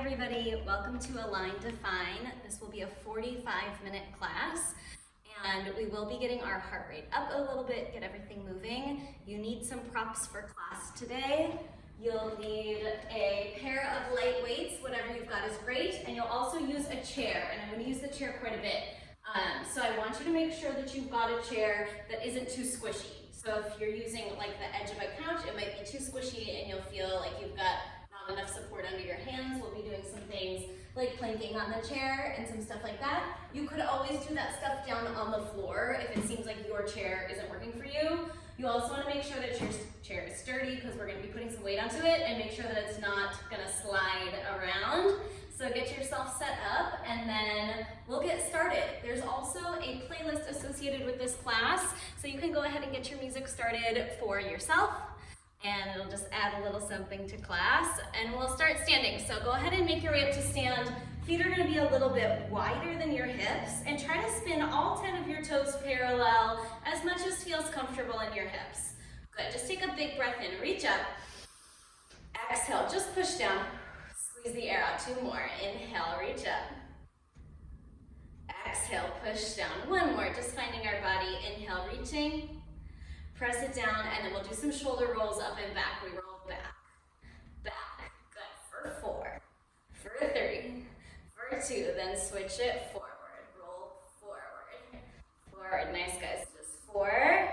everybody, welcome to Align Define. This will be a 45-minute class and we will be getting our heart rate up a little bit, get everything moving. You need some props for class today. You'll need a pair of light weights, whatever you've got is great, and you'll also use a chair, and I'm going to use the chair quite a bit. So I want you to make sure that you've got a chair that isn't too squishy. So if you're using like the edge of a couch, it might be too squishy and you'll feel like you've got not enough support under your hands. We'll be doing some things like planking on the chair and some stuff like that. You could always do that stuff down on the floor if it seems like your chair isn't working for you. You also want to make sure that your chair is sturdy because we're going to be putting some weight onto it, and make sure that it's not going to slide around. So get yourself set up and then we'll get started. There's also a playlist associated with this class, so you can go ahead and get your music started for yourself, and it'll just add a little something to class, and we'll start standing. So go ahead and make your way up to stand. Feet are going to be a little bit wider than your hips, and try to spin all 10 of your toes parallel as much as feels comfortable in your hips. Good, just take a big breath in, reach up, exhale, just push down, squeeze the air out, 2 more, inhale, reach up, exhale, push down, 1 more, just finding our body, inhale, reaching, press it down, and then we'll do some shoulder rolls up and back. We roll back, back, good, for 4, for 3, for 2, then switch it forward, roll forward, forward, nice guys, just 4,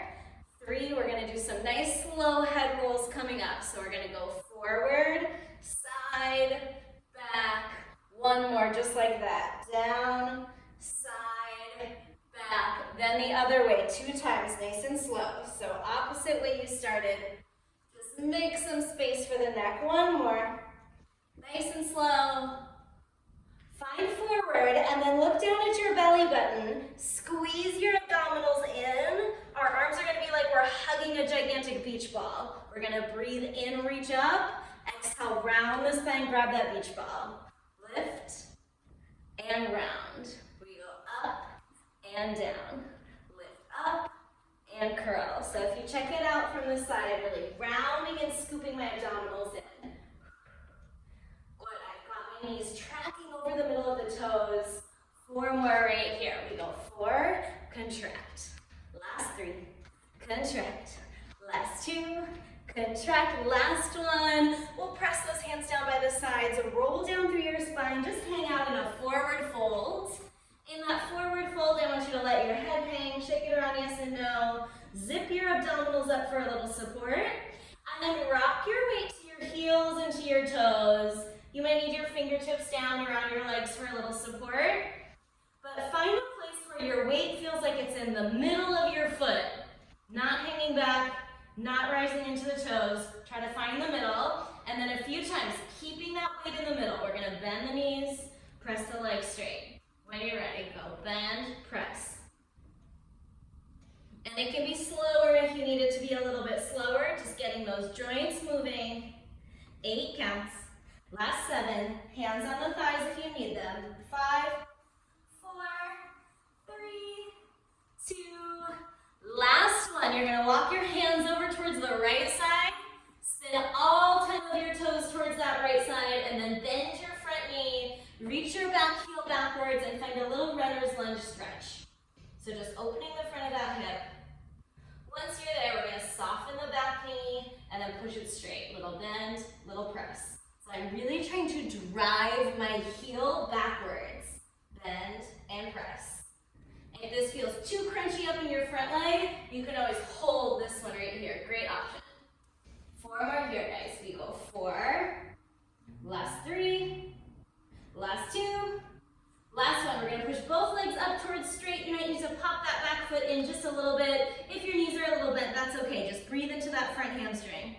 3, we're gonna do some nice slow head rolls coming up, so we're gonna go forward, side, back, 1 more, just like that, down, side, back, then the other way, 2 times, nice and slow. So opposite way you started, just make some space for the neck, 1 more, nice and slow, find forward, and then look down at your belly button, squeeze your abdominals in. Our arms are gonna be like we're hugging a gigantic beach ball. We're gonna breathe in, reach up, exhale, round the spine, grab that beach ball. Lift and round. We go up and down. Lift up and curl. So if you check it out from the side, really rounding and scooping my abdominals in. Good, I've got my knees tracking over the middle of the toes. 4 more right here. We go 4, contract. Last 3, contract. Last 2, contract, last 1. We'll press those hands down by the sides, roll down through your spine, just hang out in a forward fold. In that forward fold, I want you to let your head hang, shake it around yes and no, zip your abdominals up for a little support, and then rock your weight to your heels and to your toes. You might need your fingertips down around your legs for a little support, but find a place where your weight feels like it's in the middle of your foot, not hanging back, not rising into the toes. Try to find the middle, and then a few times, keeping that weight in the middle. We're gonna bend the knees, press the legs straight. When you're ready, go bend, press. And it can be slower if you need it to be a little bit slower, just getting those joints moving. 8 counts. Last 7, hands on the thighs if you need them. 5, 4, 3, 2, last one. You're gonna walk your hands over towards the right side, spin all 10 of your toes towards that right side, and then bend your front knee, reach your back heel backwards, and find a little runner's lunge stretch. So just opening the front of that hip. Once you're there, we're gonna soften the back knee, and then push it straight. Little bend, little press. So I'm really trying to drive my heel backwards. Bend and press. If this feels too crunchy up in your front leg, you can always hold this one right here. Great option. 4 more here, guys. We go 4, last 3, last 2, last one. We're going to push both legs up towards straight. You might need to pop that back foot in just a little bit. If your knees are a little bent, that's okay. Just breathe into that front hamstring.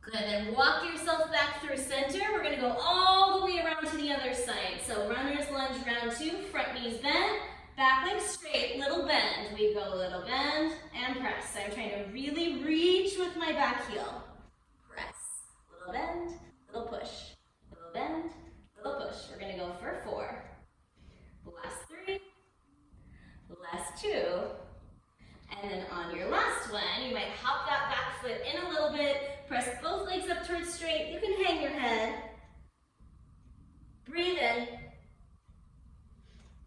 Good, then walk yourself back through center. We're going to go all the way around to the other side. So runner's lunge, round 2, front knees bent, back leg straight, little bend. We go little bend and press. I'm trying to really reach with my back heel. Press, little bend, little push, little bend, little push. We're going to go for 4, last 3, last 2, and then on your last one, you might hop that back foot in a little bit, press both legs up towards straight. You can hang your head. Breathe in.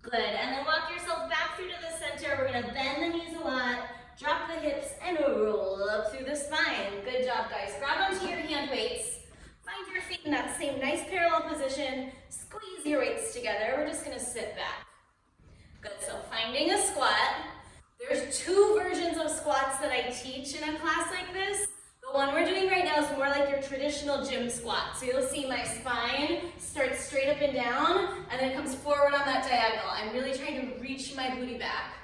Good, and then walk yourself back through to the center. We're gonna bend the knees a lot, drop the hips, and roll up through the spine. Good job, guys. Grab onto your hand weights. Find your feet in that same nice parallel position. Squeeze your weights together. We're just gonna sit back. Good, so finding a squat. There's two versions of squats that I teach in a class like this. The one we're doing right now is more like your traditional gym squat. So you'll see my spine starts straight up and down, and then it comes forward on that diagonal. I'm really trying to reach my booty back,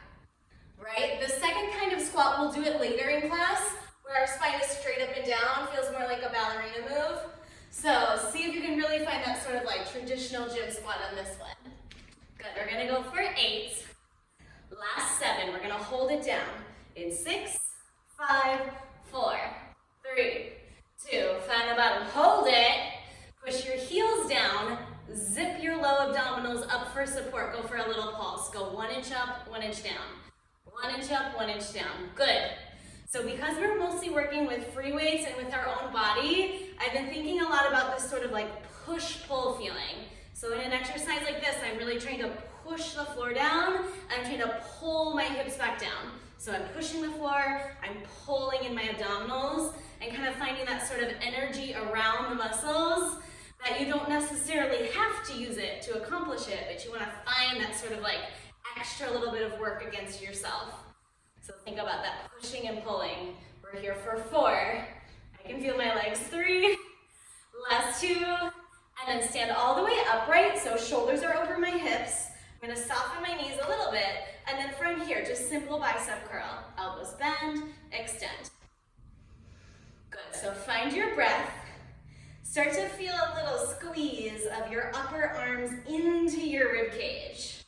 right? The second kind of squat, we'll do it later in class, where our spine is straight up and down, feels more like a ballerina move. So see if you can really find that sort of like traditional gym squat on this one. Good, we're gonna go for 8. Last 7, we're gonna hold it down in 6, 5, 4, 3, 2, find the bottom, hold it, push your heels down, zip your low abdominals up for support, go for a little pulse, go 1 inch up, 1 inch down, 1 inch up, 1 inch down, good. So because we're mostly working with free weights and with our own body, I've been thinking a lot about this sort of like push-pull feeling. So in an exercise like this, I'm really trying to push the floor down, and I'm trying to pull my hips back down. So I'm pushing the floor, I'm pulling in my abdominals, and kind of finding that sort of energy around the muscles that you don't necessarily have to use it to accomplish it, but you want to find that sort of like extra little bit of work against yourself. So think about that pushing and pulling. We're here for 4. I can feel my legs. 3, last 2, and then stand all the way upright, so shoulders are over my hips. I'm gonna soften my knees a little bit, and then from here, just simple bicep curl. Elbows bend, extend. Good, so find your breath. Start to feel a little squeeze of your upper arms into your rib cage.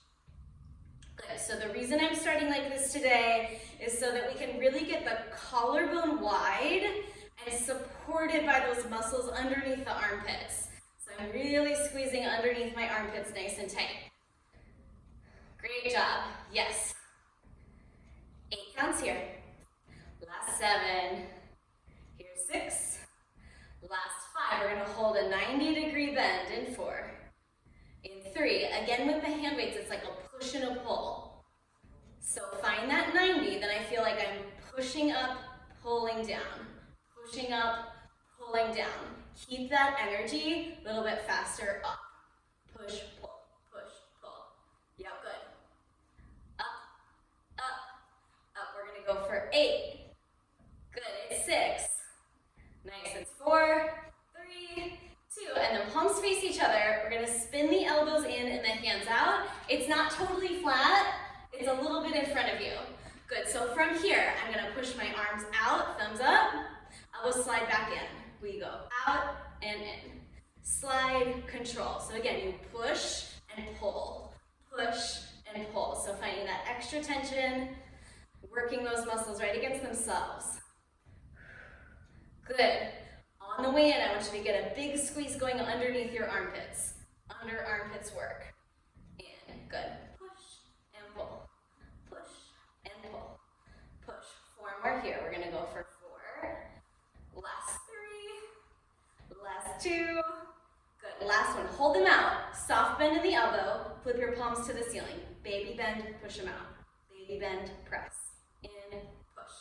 Good, so the reason I'm starting like this today is so that we can really get the collarbone wide and supported by those muscles underneath the armpits. So I'm really squeezing underneath my armpits nice and tight. Great job, yes. 8 counts here. Last 7. Here's 6. Last 5, we're gonna hold a 90-degree bend in 4. In 3, again with the hand weights, it's like a push and a pull. So find that 90, then I feel like I'm pushing up, pulling down. Pushing up, pulling down. Keep that energy a little bit faster up. Push, pull, push, pull. Yeah, good. We're gonna go for 8. Good, it's 6. Nice, it's 4, 3, 2, and then palms face each other. We're gonna spin the elbows in and the hands out. It's not totally flat, it's a little bit in front of you. Good, so from here, I'm gonna push my arms out, thumbs up, elbows slide back in. We go out and in. Slide, control. So again, you push and pull, push and pull. So finding that extra tension, working those muscles right against themselves. Good. On the way in, I want you to get a big squeeze going underneath your armpits. Under armpits work. In. Good. Push and pull. Push and pull. Push. 4 more here. We're going to go for 4. Last 3. Last 2. Good. Last one. Hold them out. Soft bend in the elbow. Flip your palms to the ceiling. Baby bend. Push them out. Baby bend. Press. In, push,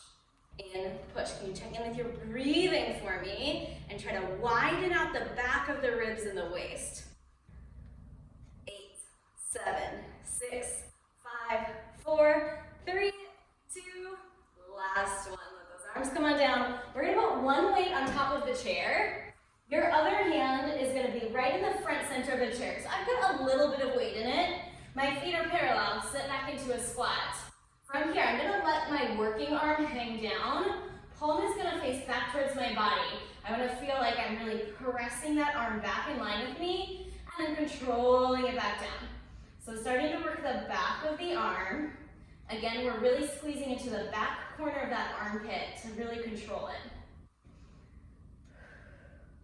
in, push. Can you check in with your breathing for me and try to widen out the back of the ribs and the waist. 8, 7, 6, 5, 4, 3, 2, last one. Let those arms come on down. We're gonna put one weight on top of the chair. Your other hand is gonna be right in the front center of the chair. So I've got a little bit of weight in it. My feet are parallel, sit back into a squat. From here, I'm gonna let my working arm hang down. Palm is gonna face back towards my body. I wanna feel like I'm really pressing that arm back in line with me and then controlling it back down. So starting to work the back of the arm. Again, we're really squeezing into the back corner of that armpit to really control it.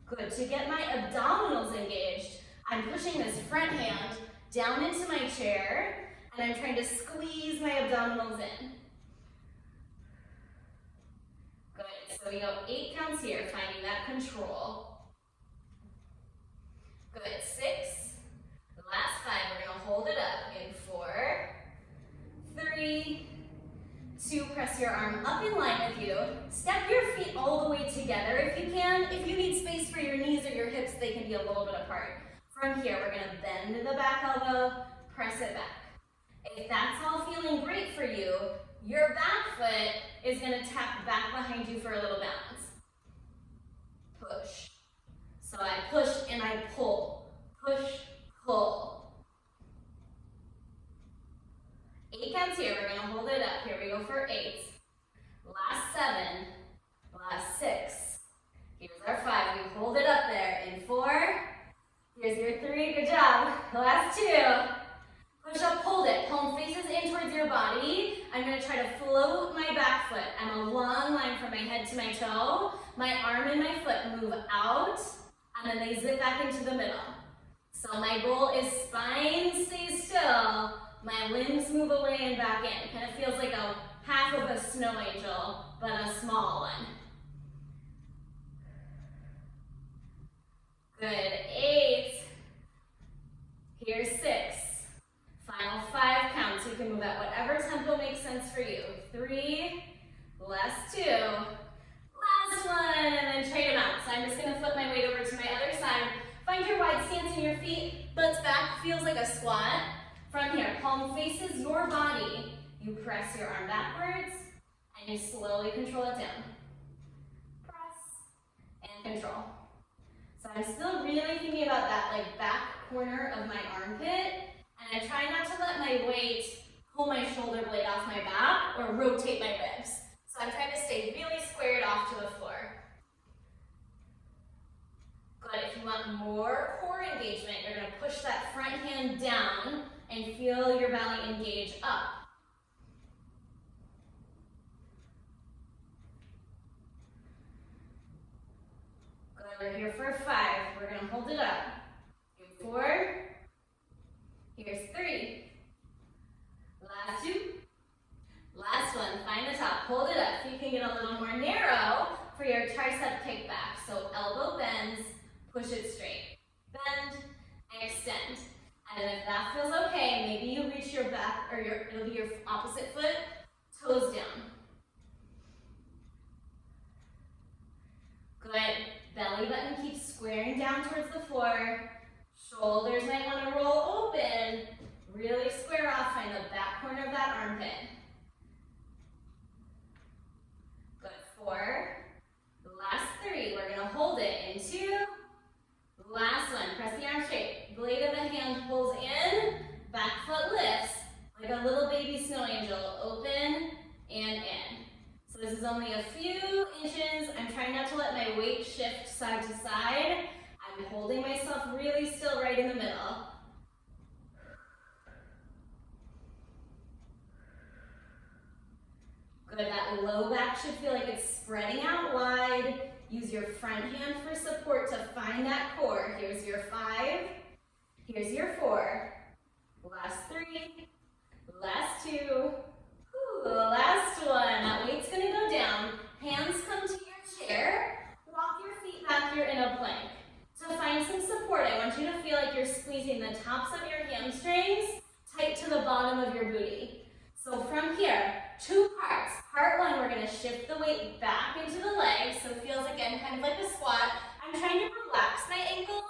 Good, to get my abdominals engaged, I'm pushing this front hand down into my chair, and I'm trying to squeeze my abdominals in. Good, so we go 8 counts here, finding that control. Good, 6, hold it up in 4, 3, 2, press your arm up in line with you. Step your feet all the way together if you can. If you need space for your knees or your hips, they can be a little bit apart. From here, we're gonna bend the back elbow, press it back. If that's all feeling great for you, your back foot is gonna tap back behind you for a little balance. Push. So I push and I pull. Push, pull. 8 counts here. We're gonna hold it up. Here we go for 8. Last 7. Last 6. Here's our 5. We hold it up there in 4. Here's your 3. Good job. Last 2. Push up, hold it. Palm faces in towards your body. I'm gonna try to float my back foot. I'm a long line from my head to my toe. My arm and my foot move out, and then they zip back into the middle. So my goal is spine stays still, my limbs move away and back in. Kind of feels like a half of a snow angel, but a small one. Good, 8. Here's 6. Final 5 counts. You can move at whatever tempo makes sense for you. 3, last 2, last 1, and then trade them out. So I'm just gonna flip my weight over to my other side. Find your wide stance in your feet, butts back, feels like a squat. From here, palm faces your body. You press your arm backwards, and you slowly control it down. Press, and control. So I'm still really thinking about that like back corner of my armpit, and I try not to let my weight pull my shoulder blade off my back or rotate my ribs. So I'm trying to stay really squared off to the floor. Good, if you want more core engagement, you're gonna push that front hand down and feel your belly engage up. Good, we're here for 5. We're gonna hold it up. 4, here's 3. Last 2. Last one, find the top, hold it up. You can get a little more narrow for your tricep kickback. So elbow bends, push it straight. Bend, extend. And then if that feels okay, maybe you reach your back, or it'll be your opposite foot, toes down. Good, belly button keeps squaring down towards the floor. Shoulders might want to roll open. Really square off, find the back corner of that armpit. Good, 4. Last 3, we're gonna hold it in 2. Last one, press the arm straight. Blade of the hand pulls in, back foot lifts, like a little baby snow angel, open and in. So this is only a few inches. I'm trying not to let my weight shift side to side. I'm holding myself really still right in the middle. Good, that low back should feel like it's spreading out wide. Use your front hand for support to find that core. Here's your 5. Here's your 4. Last 3. Last 2. Ooh, last 1. That weight's gonna go down. Hands come to your chair. Walk your feet back here in a plank. To find some support, I want you to feel like you're squeezing the tops of your hamstrings tight to the bottom of your booty. So from here, 2 parts. Part 1, we're gonna shift the weight back into the legs, so it feels again kind of like a squat. I'm trying to relax my ankles,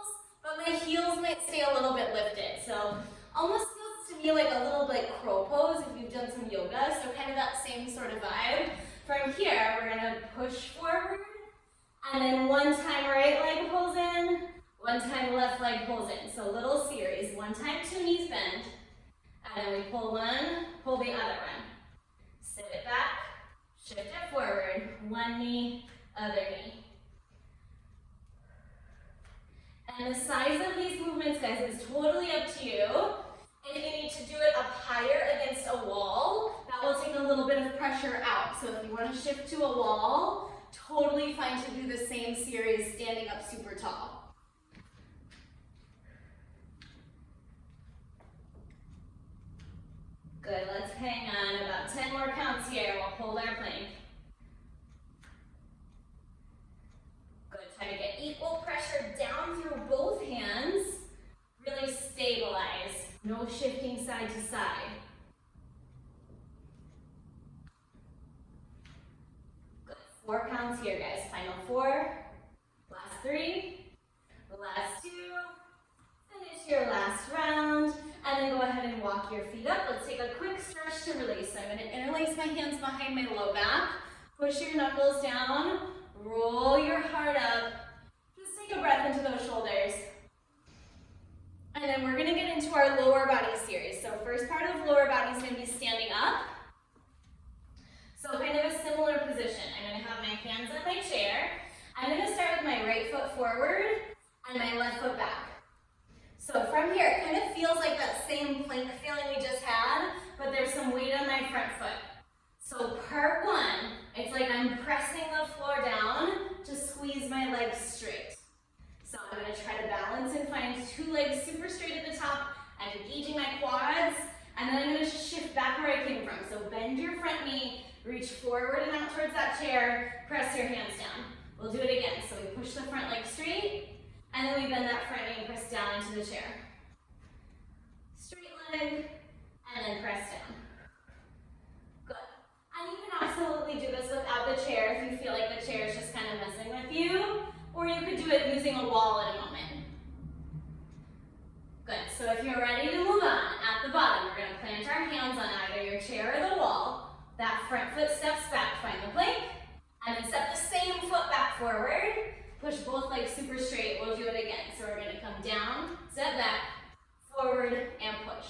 but my heels might stay a little bit lifted. So almost feels to me like a little like crow pose if you've done some yoga, so kind of that same sort of vibe. From here, we're gonna push forward, and then 1 time right leg pulls in, 1 time left leg pulls in. So little series, 1 time 2 knees bend, and then we pull 1, pull the other one. Sit it back, shift it forward, 1 knee, other knee. And the size of these movements, guys, is totally up to you. If you need to do it up higher against a wall, that will take a little bit of pressure out. So if you want to shift to a wall, totally fine to do the same series standing up super tall. Good, let's hang on about 10 more counts here. We'll hold our plank. Good, try to get equal pressure down through both hands. Really stabilize. No shifting side to side. Good. 4 counts here, guys. Final 4. Last 3. Last 2. Finish your last round. And then go ahead and walk your feet up. Let's take a quick stretch to release. So I'm going to interlace my hands behind my low back. Push your knuckles down. Roll your heart up. Just take a breath into those shoulders. And then we're going to get into our lower body series. So first part of lower body is going to be standing up. So kind of a similar position. I'm going to have my hands on my chair. I'm going to start with my right foot forward and my left foot back. So from here, it kind of feels like that same plank feeling we just had, but there's some weight on my front foot. So part 1, it's like I'm pressing the floor down to squeeze my legs straight. So I'm going to try to balance and find 2 legs super straight at the top and engaging my quads. And then I'm going to shift back where I came from. So bend your front knee, reach forward and out towards that chair, press your hands down. We'll do it again. So we push the front leg straight, and then we bend that front knee and press down into the chair. Straight leg, and then press down. Good. And you can absolutely do this without the chair if you feel like the chair is just kind of messing with you. Or you could do it using a wall in a moment. Good, so if you're ready to move on, at the bottom, we're gonna plant our hands on either your chair or the wall. That front foot steps back, find the plank, and then step the same foot back forward. Push both legs super straight, we'll do it again. So we're gonna come down, step back, forward, and push.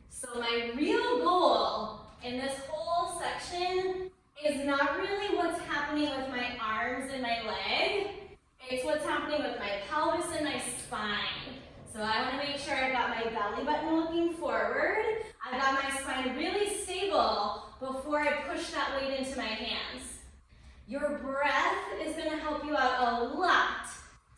So my real goal in this whole section is not really what's happening with my arms and my leg, it's what's happening with my pelvis and my spine. So I want to make sure I've got my belly button looking forward, I've got my spine really stable before I push that weight into my hands. Your breath is going to help you out a lot.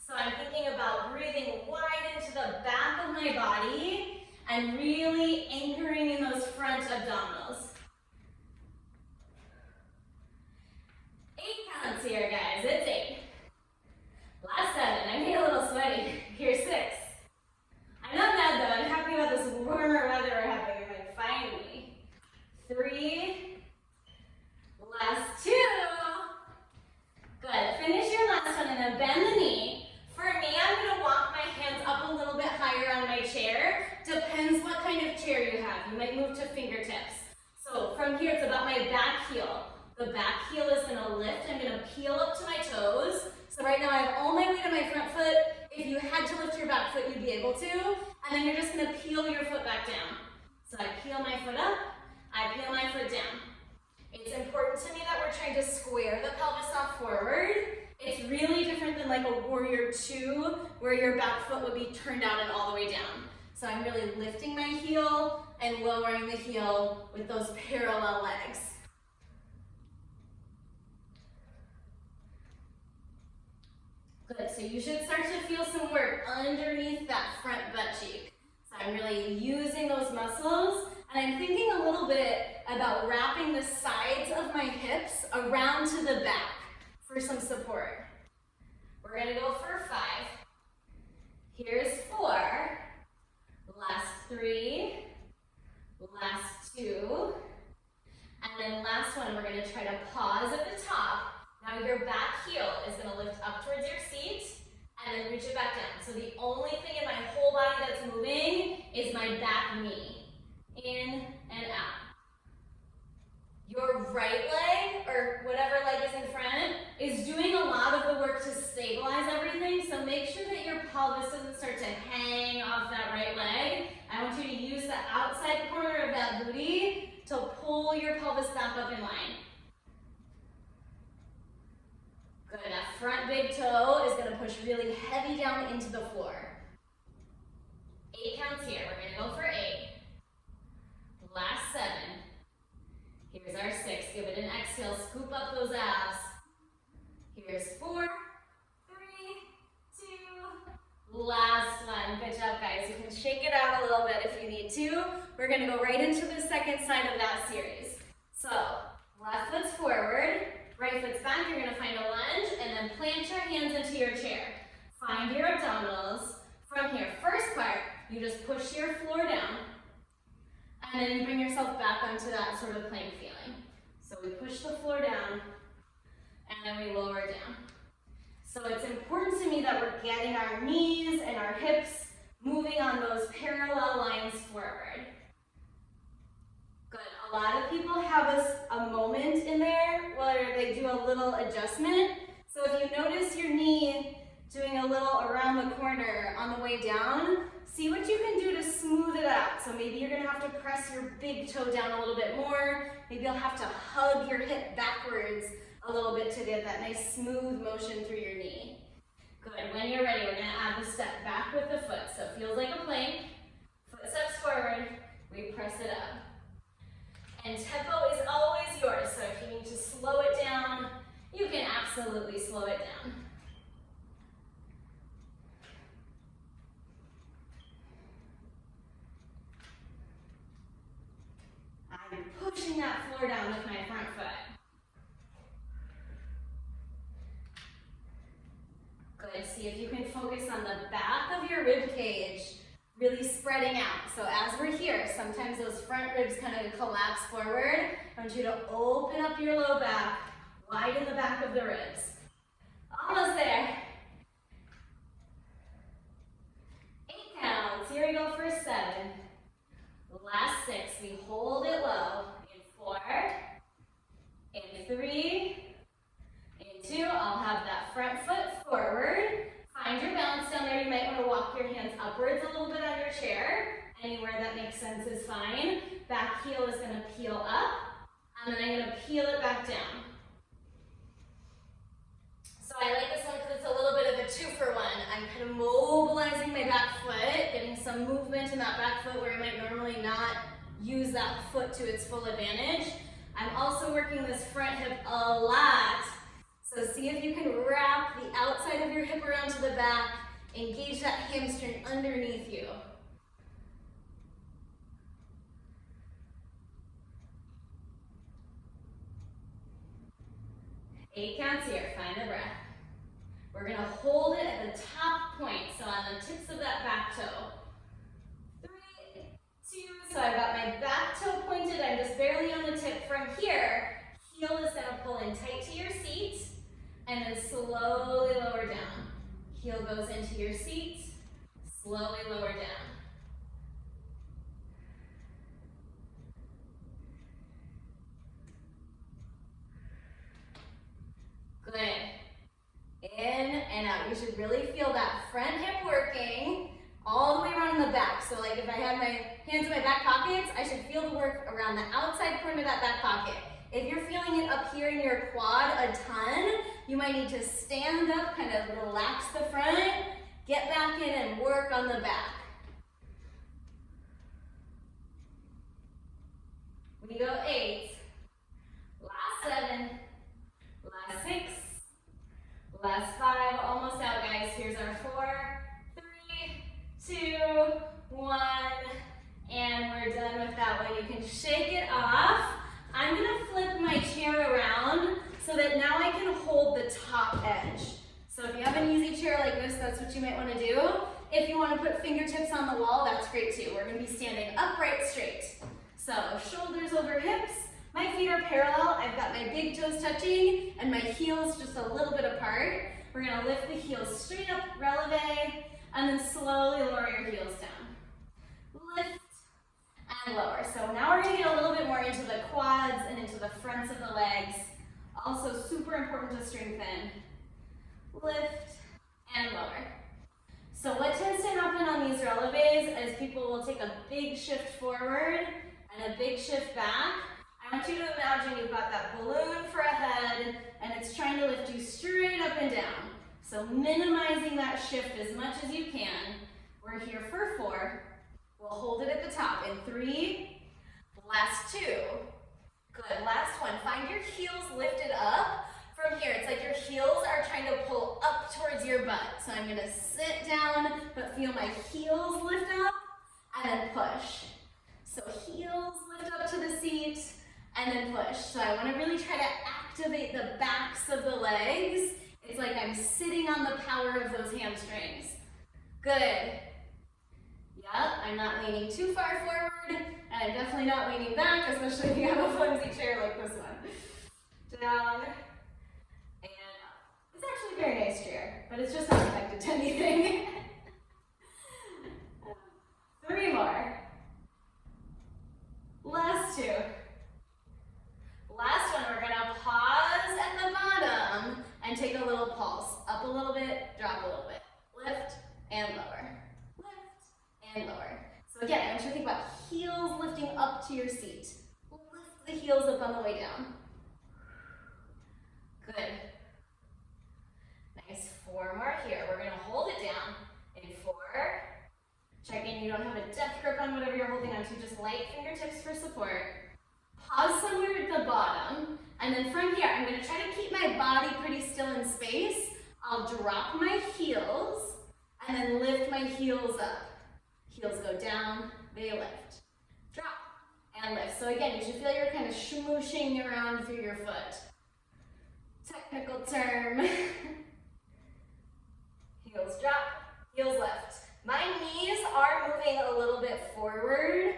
So I'm thinking about breathing wide into the back of my body and really anchoring in those front abdominals. 8 counts here, guys. It's 8. Last 7. I'm getting a little sweaty. Here's 6. I'm not mad though. I'm happy about this warmer weather we're having. I'm like, finally. 3. Last 2. Good. Finish your last one and then bend the knee. For me, I'm going to walk my hands up a little bit higher on my chair. Depends what kind of chair you have. You might move to fingertips. So from here, it's about my back heel. The back heel is going to lift. I'm going to peel up to my toes. So right now I have all my weight on my front foot. If you had to lift your back foot, you'd be able to. And then you're just going to peel your foot back down. So I peel my foot up. I peel my foot down. It's important to me that we're trying to square the pelvis off forward. It's really different than like a warrior 2, where your back foot would be turned out and all the way down. So I'm really lifting my heel and lowering the heel with those parallel legs. Good, so you should start to feel some work underneath that front butt cheek. So I'm really using those muscles, and I'm thinking a little bit about wrapping the sides of my hips around to the back for some support. We're gonna go for 5. Here's 4. Last 3. Last 2. And then last one, we're gonna try to pause at the top. Now your back heel is going to lift up towards your seat and then reach it back down. So the only thing in my whole body that's moving is my back knee. In and out. Your right leg, or whatever leg is in front, is doing a lot of the work to stabilize everything. So make sure that your pelvis doesn't start to hang off that right leg. I want you to use the outside corner of that booty to pull your pelvis back up in line. Good, that front big toe is going to push really heavy down into the floor. 8 counts here. We're going to go for 8. Last 7. Here's our 6. Give it an exhale. Scoop up those abs. Here's 4, 3, 2. Last one. Good job, guys. You can shake it out a little bit if you need to. We're going to go right into the second side of that series. So, left foot's forward. Right foot's back, you're going to find a lunge, and then plant your hands into your chair. Find your abdominals. From here, first part, you just push your floor down, and then you bring yourself back onto that sort of plank feeling. So we push the floor down, and then we lower down. So it's important to me that we're getting our knees and our hips moving on those parallel lines forward. Good. A lot of people have a moment in there where they do a little adjustment. So if you notice your knee doing a little around the corner on the way down, see what you can do to smooth it out. So maybe you're gonna have to press your big toe down a little bit more. Maybe you'll have to hug your hip backwards a little bit to get that nice smooth motion through your knee. Good, when you're ready, we're gonna add the step back with the foot. So it feels like a plank, foot steps forward, we press it up. And tempo is always yours, so if you need to slow it down, you can absolutely slow it down. I'm pushing that floor down with my front foot. Good, see if you can focus on the back of your rib cage, really spreading out. So as we're here, sometimes those front ribs kind of collapse forward. I want you to open up your low back, widen the back of the ribs. Almost there. 8 counts, here we go for 7. Last 6, we hold it low. In 4, in 3, in 2, I'll have that front foot forward. Find your balance down there. You might want to walk your hands upwards a little bit on your chair. Anywhere that makes sense is fine. Back heel is going to peel up, and then I'm going to peel it back down. So I like this one because it's a little bit of a 2-for-1. I'm kind of mobilizing my back foot, getting some movement in that back foot where I might normally not use that foot to its full advantage. I'm also working this front hip a lot. So see if you can wrap the outside of your hip around to the back, engage that hamstring underneath you. Eight counts here, find the breath. We're gonna hold it at the top point, so on the tips of that back toe. 3, 2, so I've got my back toe pointed, I'm just barely on the tip. From here, heel is gonna pull in tight to your seat, and then slowly lower down. Heel goes into your seat, slowly lower down. Good. In and out. You should really feel that front hip working all the way around the back. So like if I had my hands in my back pockets, I should feel the work around the outside corner of that back pocket. If you're feeling it up here in your quad a ton, you might need to stand up, kind of relax the front, get back in and work on the back. We go 8, last 7, last 6, last 5, almost out guys. Here's our 4, 3, 2, 1, and we're done with that one. You can shake it off. I'm gonna flip my chair around so that now I can hold the top edge. So if you have an easy chair like this, that's what you might wanna do. If you wanna put fingertips on the wall, that's great too. We're gonna be standing upright straight. So shoulders over hips, my feet are parallel. I've got my big toes touching and my heels just a little bit apart. We're gonna lift the heels straight up, releve, and then slowly lower your heels down. Lift and lower. So now we're gonna get a little bit more into the quads and into the fronts of the legs. Also super important to strengthen. Lift and lower. So what tends to happen on these releves is people will take a big shift forward and a big shift back. I want you to imagine you've got that balloon for a head and it's trying to lift you straight up and down. So minimizing that shift as much as you can. We're here for 4. We'll hold it at the top in 3, last 2. Good, last 1. Find your heels lifted up. From here, it's like your heels are trying to pull up towards your butt. So I'm gonna sit down, but feel my heels lift up and then push. So heels lift up to the seat and then push. So I wanna really try to activate the backs of the legs. It's like I'm sitting on the power of those hamstrings. Good. Yep, I'm not leaning too far forward, and I'm definitely not leaning back, especially if you have a flimsy chair like this one. Down, and up. It's actually a very nice chair, but it's just not connected to anything. 3 more. Last 2. Last one, we're gonna pause at the bottom and take a little pulse. Up a little bit, drop a little bit. Lift and lower. Lift and lower. So again, I want you to think about heels lifting up to your seat. Lift the heels up on the way down. Good. Nice. 4 more here. We're gonna hold it down in 4. Check in, you don't have a death grip on whatever you're holding on to, just light fingertips for support. Pause somewhere at the bottom, and then from here, I'm gonna try to keep my body pretty still in space. I'll drop my heels, and then lift my heels up. Heels go down, they lift. Drop, and lift. So again, you should feel you're kind of smooshing around through your foot. Technical term. Heels drop, heels lift. My knees are moving a little bit forward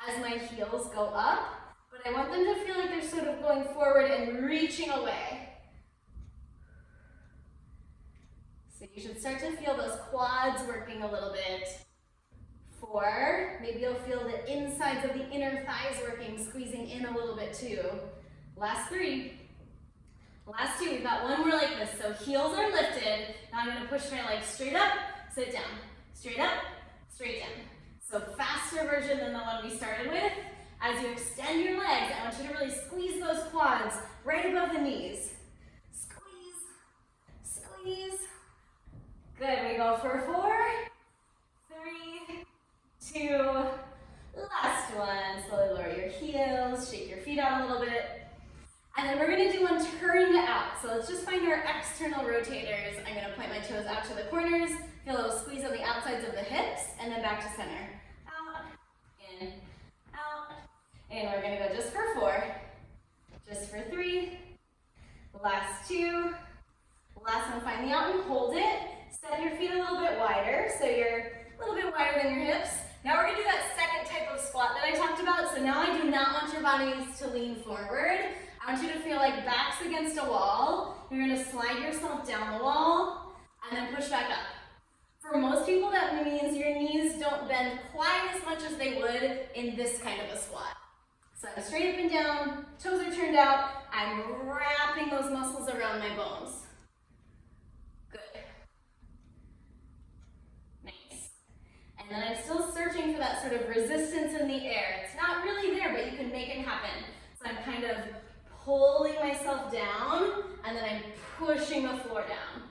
as my heels go up, but I want them to feel like they're sort of going forward and reaching away. So you should start to feel those quads working a little bit. 4, maybe you'll feel the insides of the inner thighs working, squeezing in a little bit too. Last 3. Last 2, we've got one more like this. So heels are lifted. Now I'm gonna push my legs straight up, sit down. Straight up, straight down. So faster version than the one we started with. As you extend your legs, I want you to really squeeze those quads right above the knees. Squeeze, squeeze. Good, we go for 4, 3, 2, last one. Slowly lower your heels, shake your feet out a little bit. And then we're gonna do one turned out. So let's just find our external rotators. I'm gonna point my toes out to the corners, feel a little squeeze on the outsides of the hips, and then back to center. Out, in, out. And we're gonna go just for 4, just for 3, last 2, last one, find the out and hold it. Step your feet a little bit wider, so you're a little bit wider than your hips. Now we're gonna do that second type of squat that I talked about. So now I do not want your bodies to lean forward. I want you to feel like back's against a wall. You're gonna slide yourself down the wall and then push back up. For most people, that means your knees don't bend quite as much as they would in this kind of a squat. So I'm straight up and down, toes are turned out, I'm wrapping those muscles around my bones. Good. Nice. And then I'm still searching for that sort of resistance in the air. It's not really there, but you can make it happen. So I'm kind of pulling myself down, and then I'm pushing the floor down.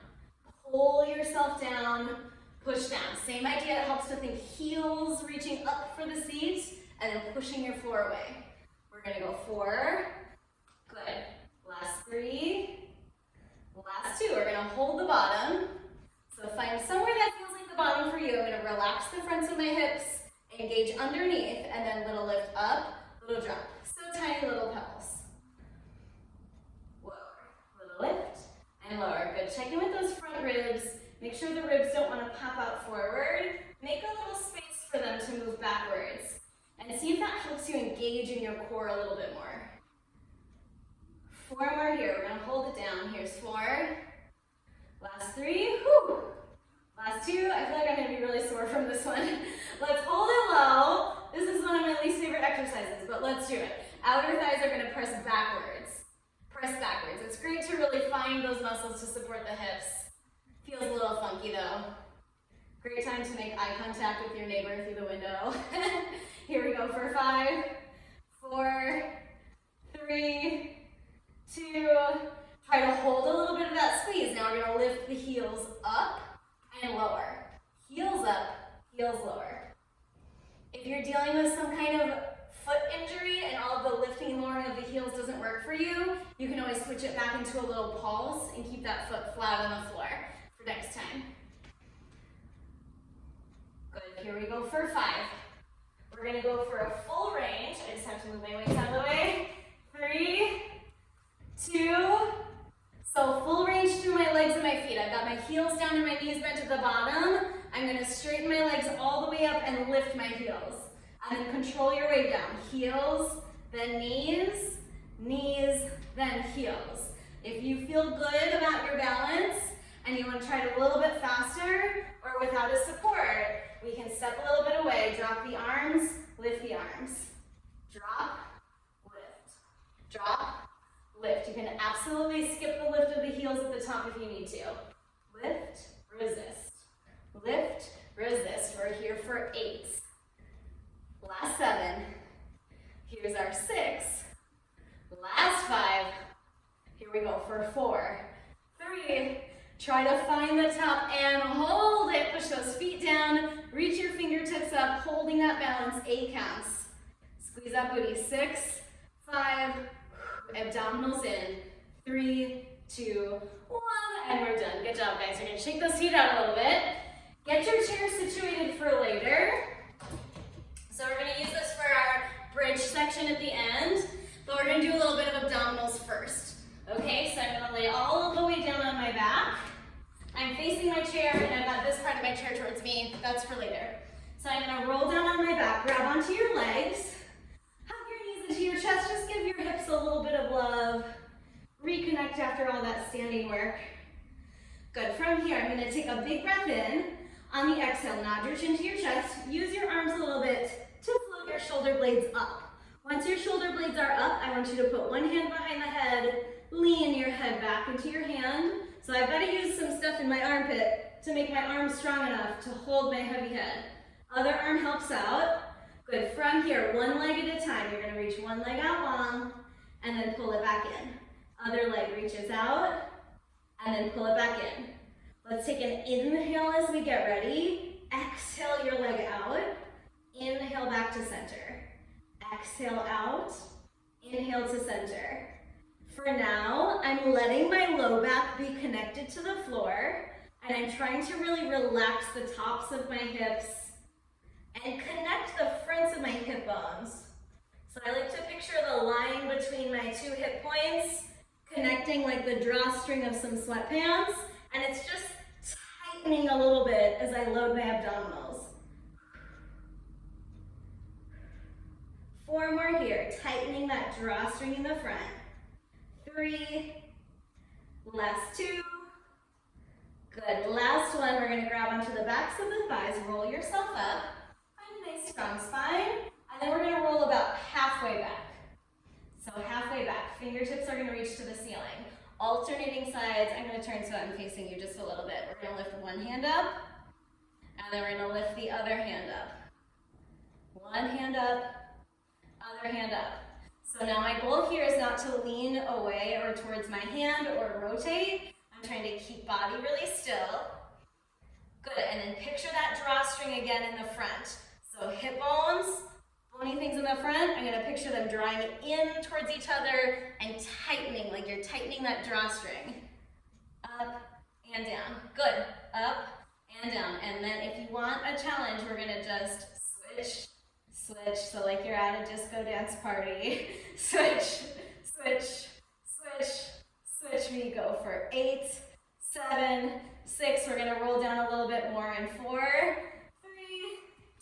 Pull yourself down, push down. Same idea, it helps to think heels reaching up for the seat, and then pushing your floor away. We're gonna go 4, good. Last 3, last 2. We're gonna hold the bottom. So find somewhere that feels like the bottom for you. I'm gonna relax the fronts of my hips, engage underneath, and then little lift up, little drop. So tiny little pebbles. Lift and lower. Good. Check in with those front ribs. Make sure the ribs don't want to pop out forward. Make a little space for them to move backwards. And see if that helps you engage in your core a little bit more. 4 more here. We're going to hold it down. Here's 4. Last 3. Whew. Last 2. I feel like I'm going to be really sore from this one. Let's hold it low. This is one of my least favorite exercises, but let's do it. Outer thighs are going to press backwards. Press backwards. It's great to really find those muscles to support the hips. Feels a little funky though. Great time to make eye contact with your neighbor through the window. Here we go for 5, 4, 3, 2. Try to hold a little bit of that squeeze. Now we're going to lift the heels up and lower. Heels up, heels lower. If you're dealing with some kind of foot injury and all of the lifting and lowering of the heels doesn't work for you, you can always switch it back into a little pulse and keep that foot flat on the floor for next time. Good, here we go for 5. We're gonna go for a full range. I just have to move my weights out of the way. 3, 2, So full range through my legs and my feet. I've got my heels down and my knees bent to the bottom. I'm gonna straighten my legs all the way up and lift my heels. And then control your weight down. Heels, then knees, knees, then heels. If you feel good about your balance and you want to try it a little bit faster or without a support, we can step a little bit away, drop the arms, lift the arms. Drop, lift. Drop, lift. You can absolutely skip the lift of the heels at the top if you need to. Lift, resist. Lift, resist. We're here for 8. Last 7. Here's our 6. Last 5. Here we go for 4. 3. Try to find the top and hold it. Push those feet down. Reach your fingertips up, holding that balance. 8 counts. Squeeze that booty. 6, 5. Abdominals in. 3, 2, 1. And we're done. Good job, guys. You're going to shake those feet out a little bit. Get your chair situated for later. So we're going to use this for our bridge section at the end, but we're going to do a little bit of abdominals first. Okay, so I'm going to lay all the way down on my back. I'm facing my chair, and I've got this part of my chair towards me. That's for later. So I'm going to roll down on my back, grab onto your legs, hug your knees into your chest, just give your hips a little bit of love. Reconnect after all that standing work. Good. From here, I'm going to take a big breath in. On the exhale, nod your chin to your chest. Use your arms a little bit to float your shoulder blades up. Once your shoulder blades are up, I want you to put one hand behind the head, lean your head back into your hand. So I've got to use some stuff in my armpit to make my arms strong enough to hold my heavy head. Other arm helps out. Good. From here, one leg at a time. You're going to reach one leg out long and then pull it back in. Other leg reaches out and then pull it back in. Let's take an inhale as we get ready. Exhale your leg out. Inhale back to center. Exhale out. Inhale to center. For now, I'm letting my low back be connected to the floor, and I'm trying to really relax the tops of my hips and connect the fronts of my hip bones. So I like to picture the line between my 2 hip points connecting like the drawstring of some sweatpants, and it's just tightening a little bit as I load my abdominals. 4 more here, tightening that drawstring in the front. 3, last 2. Good, last one, we're gonna grab onto the backs of the thighs, roll yourself up, find a nice strong spine, and then we're gonna roll about halfway back. So halfway back, fingertips are gonna reach to the ceiling. Alternating sides, I'm going to turn so I'm facing you just a little bit. We're going to lift one hand up, and then we're going to lift the other hand up. One hand up, other hand up. So now my goal here is not to lean away or towards my hand or rotate. I'm trying to keep body really still. Good, and then picture that drawstring again in the front. So hip bones, bony things in the front, I'm going to picture them drawing in towards each other and tightening, like you're tightening that drawstring. Up and down. Good. Up and down. And then if you want a challenge, we're going to just switch, switch. So like you're at a disco dance party. Switch, switch, switch, switch. We go for 8, 7, 6. We're going to roll down a little bit more in 4,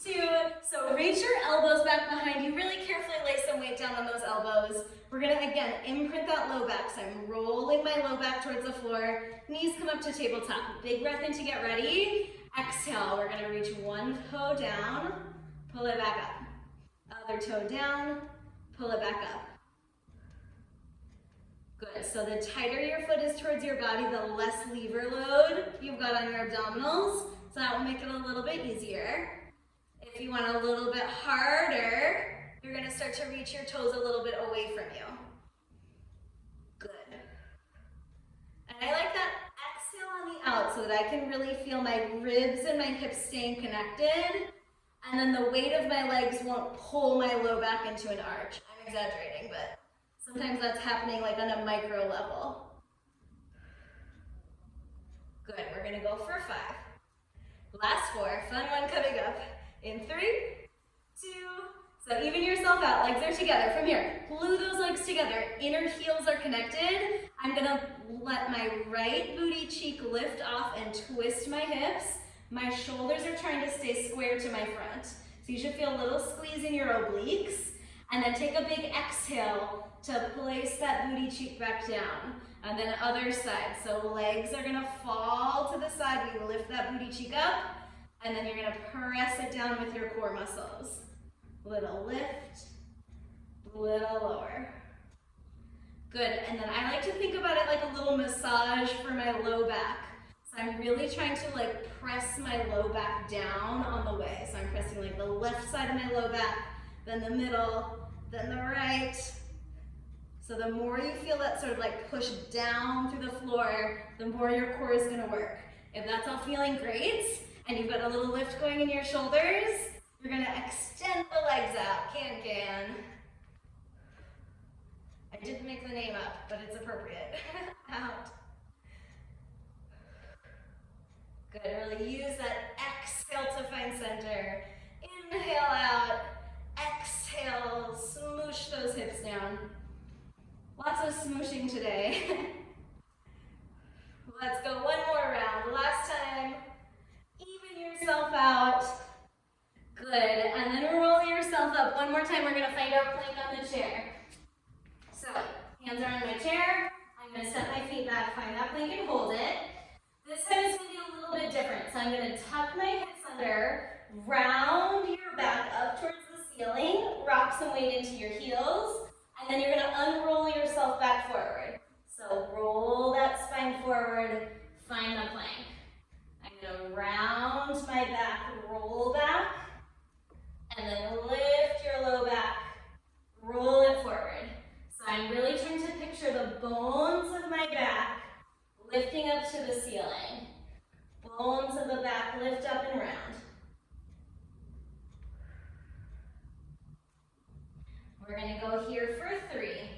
3, 2. So reach your elbows back behind you. Really carefully lay some weight down on those elbows. We're going to, again, imprint that low back. So I'm rolling my low back towards the floor. Knees come up to tabletop. Big breath in to get ready. Exhale. We're going to reach one toe down. Pull it back up. Other toe down. Pull it back up. Good. So the tighter your foot is towards your body, the less lever load you've got on your abdominals. So that will make it a little bit easier. If you want a little bit harder, you're going to start to reach your toes a little bit away from you. Good. And I like that exhale on the out so that I can really feel my ribs and my hips staying connected. And then the weight of my legs won't pull my low back into an arch. I'm exaggerating, but sometimes that's happening like on a micro level. Good. We're going to go for 5. Last 4. Fun one coming up. In 3, 2, so even yourself out, legs are together. From here, glue those legs together. Inner heels are connected. I'm gonna let my right booty cheek lift off and twist my hips. My shoulders are trying to stay square to my front. So you should feel a little squeeze in your obliques. And then take a big exhale to place that booty cheek back down. And then other side. So legs are gonna fall to the side. We lift that booty cheek up. And then you're gonna press it down with your core muscles. Little lift, little lower. Good, and then I like to think about it like a little massage for my low back. So I'm really trying to like press my low back down on the way. So I'm pressing like the left side of my low back, then the middle, then the right. So the more you feel that sort of like push down through the floor, the more your core is gonna work. If that's all feeling great, and you've got a little lift going in your shoulders, you're gonna extend the legs out, can. I didn't make the name up, but it's appropriate. Out. Good, really use that exhale to find center. Inhale out, exhale, smoosh those hips down. Lots of smooshing today. Let's go one more round. Last time, even yourself out. Good, and then roll yourself up. One more time, we're gonna find our plank on the chair. So, hands are on my chair. I'm gonna step my feet back, find that plank and hold it. This time it's gonna be a little bit different. So I'm gonna tuck my hips under, round your back up towards the ceiling, rock some weight into your heels, and then you're gonna unroll yourself back forward. So roll that spine forward, find the plank. I'm gonna round my back, roll back, and then lift your low back, roll it forward. So I'm really trying to picture the bones of my back lifting up to the ceiling. Bones of the back lift up and round. We're gonna go here for 3.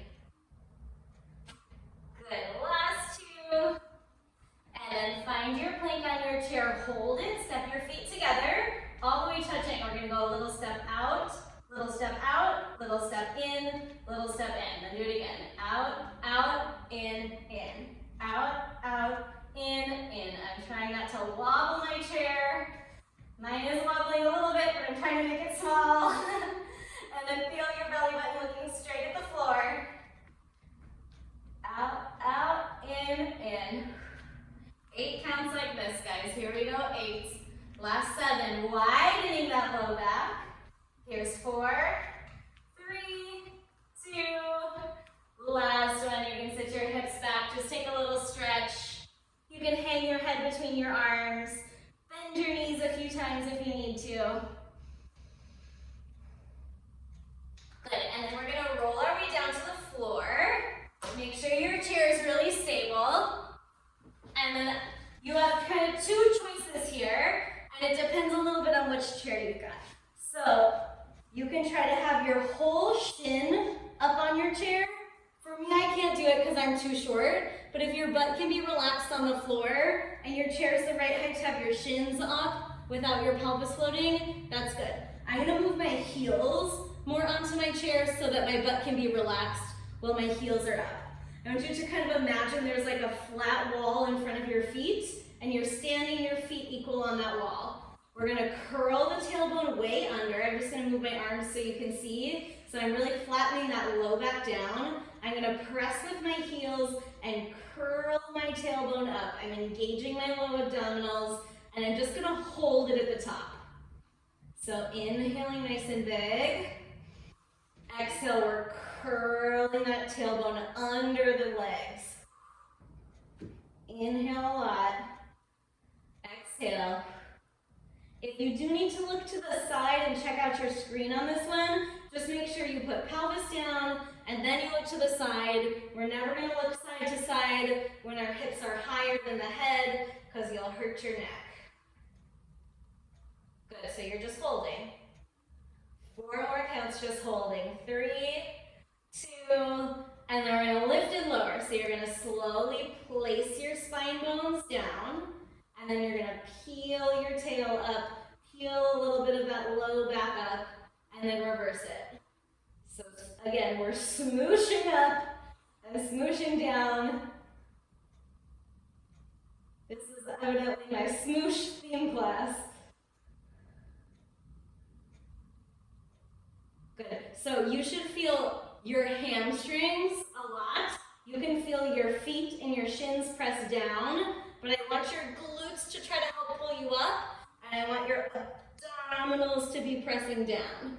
Good, last 2. And then find your plank on your chair, hold it, step your feet together, all the way touching. We're gonna go a little step out, little step out, little step in, little step in. Then do it again. Out, in, out, in. I'm trying not to wobble my chair. Mine is wobbling a little bit, but I'm trying to make it small. And then feel your belly button looking straight at the floor. Out, in. 8 counts like this, guys. Here we go, 8. Last 7, widening that low back. Here's 4, 3, 2. Last one, you can sit your hips back. Just take a little stretch. You can hang your head between your arms. Bend your knees a few times if you need to. Good, and then we're gonna roll our way down to the floor. Make sure your chair is really stable. And then you have kind of 2 choices here, and it depends a little bit on which chair you've got. So you can try to have your whole shin up on your chair. For me, I can't do it because I'm too short, but if your butt can be relaxed on the floor and your chair is the right height to have your shins up without your pelvis floating, that's good. I'm gonna move my heels more onto my chair so that my butt can be relaxed while my heels are up. I want you to kind of imagine there's like a flat wall in front of your feet and you're standing your feet equal on that wall. We're gonna curl the tailbone way under. I'm just gonna move my arms so you can see. So I'm really flattening that low back down. I'm gonna press with my heels and curl my tailbone up. I'm engaging my low abdominals and I'm just gonna hold it at the top. So inhaling nice and big. Exhale, we're curling that tailbone under the legs. Inhale a lot. Exhale. If you do need to look to the side and check out your screen on this one, just make sure you put pelvis down and then you look to the side. We're never going to look side to side when our hips are higher than the head because you'll hurt your neck. Good, so you're just holding. 4 more counts, just holding. 3, 2, and then we're going to lift and lower. So you're going to slowly place your spine bones down, and then you're going to peel your tail up, peel a little bit of that low back up, and then reverse it. So again, we're smooshing up and smooshing down. This is evidently my smoosh theme class. Good. So you should feel your hamstrings a lot. You can feel your feet and your shins press down, but I want your glutes to try to help pull you up, and I want your abdominals to be pressing down.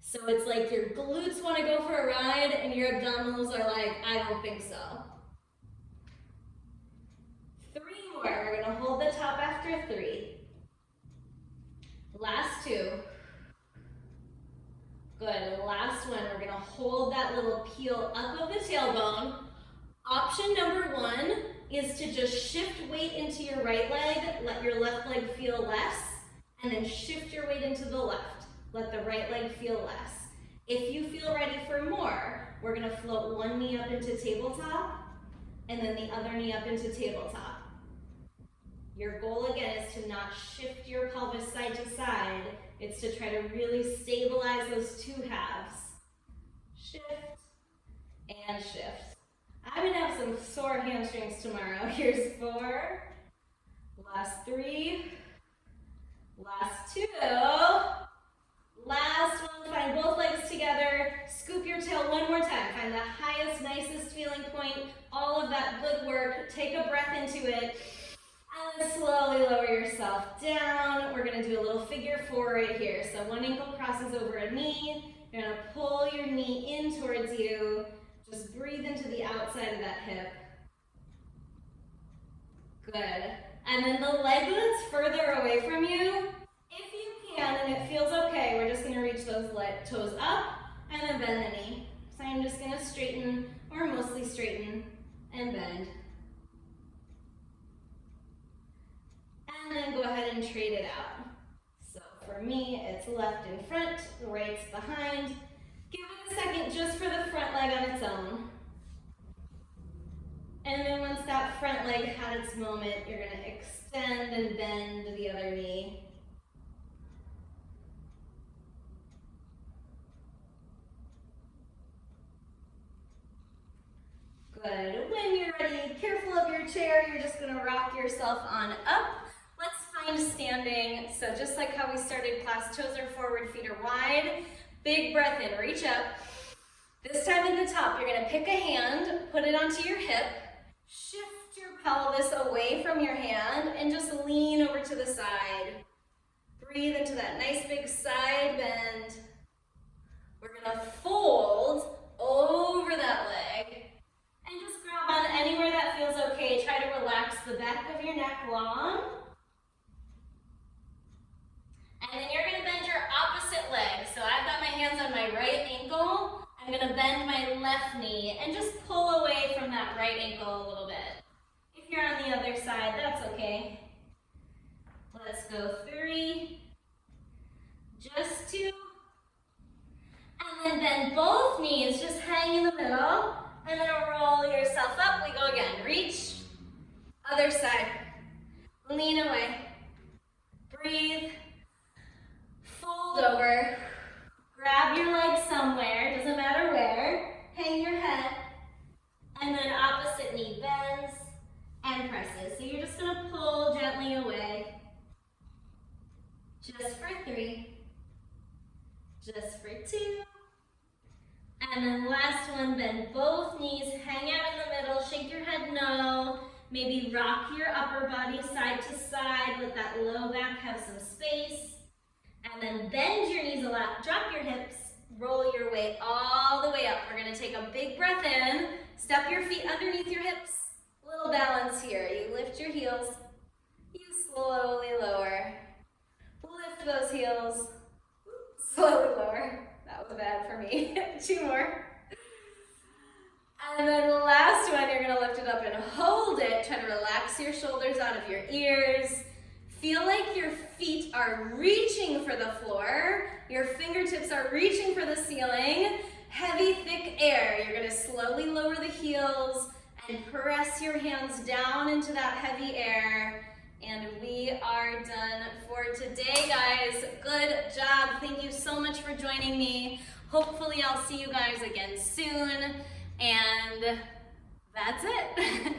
So it's like your glutes want to go for a ride, and your abdominals are like, I don't think so. 3 more. We're going to hold the top after 3. Last 2. Good, last one, we're gonna hold that little peel up of the tailbone. Option number 1 is to just shift weight into your right leg, let your left leg feel less, and then shift your weight into the left. Let the right leg feel less. If you feel ready for more, we're gonna float one knee up into tabletop, and then the other knee up into tabletop. Your goal again is to not shift your pelvis side to side. It's to try to really stabilize those 2 halves. Shift and shift. I'm gonna have some sore hamstrings tomorrow. Here's 4. Last 3. Last 2. Last one. Find both legs together. Scoop your tail one more time. Find the highest, nicest feeling point. All of that good work. Take a breath into it. And then slowly lower yourself down. We're going to do a little figure 4 right here. So one ankle crosses over a knee. You're going to pull your knee in towards you. Just breathe into the outside of that hip. Good. And then the leg that's further away from you, if you can and it feels okay, we're just going to reach those toes up and then bend the knee. So I'm just going to straighten, or mostly straighten, and bend. And then go ahead and trade it out. So for me, it's left in front, right's behind. Give it a second just for the front leg on its own. And then once that front leg had its moment, you're going to extend and bend the other knee. Good. When you're ready, careful of your chair, you're just going to rock yourself on up. Let's find standing. So just like how we started class, toes are forward, feet are wide. Big breath in, reach up. This time at the top, you're gonna pick a hand, put it onto your hip, shift your pelvis away from your hand, and just lean over to the side. Breathe into that nice big side bend. We're gonna fold over that leg, and just grab on anywhere that feels okay. Try to relax the back of your neck long. And then you're going to bend your opposite leg. So I've got my hands on my right ankle. I'm going to bend my left knee and just pull away from that right ankle a little bit. If you're on the other side, that's okay. Let's go 3, just 2. And then bend both knees, just hang in the middle. And then roll yourself up. We go again. Reach, other side. Lean away. Breathe. Fold over, grab your leg somewhere, doesn't matter where, hang your head, and then opposite knee bends and presses. So you're just going to pull gently away. Just for 3, just for 2, and then last one, bend both knees, hang out in the middle, shake your head no, maybe rock your upper body side to side, let that low back have some space. And then bend your knees a lot, drop your hips, roll your weight all the way up. We're gonna take a big breath in, step your feet underneath your hips, little balance here. You lift your heels, you slowly lower. Lift those heels, slowly lower. That was bad for me. 2 more. And then the last one, you're gonna lift it up and hold it. Try to relax your shoulders out of your ears. Feel like your feet are reaching for the floor. Your fingertips are reaching for the ceiling. Heavy, thick air. You're going to slowly lower the heels and press your hands down into that heavy air. And we are done for today, guys. Good job. Thank you so much for joining me. Hopefully I'll see you guys again soon. And that's it.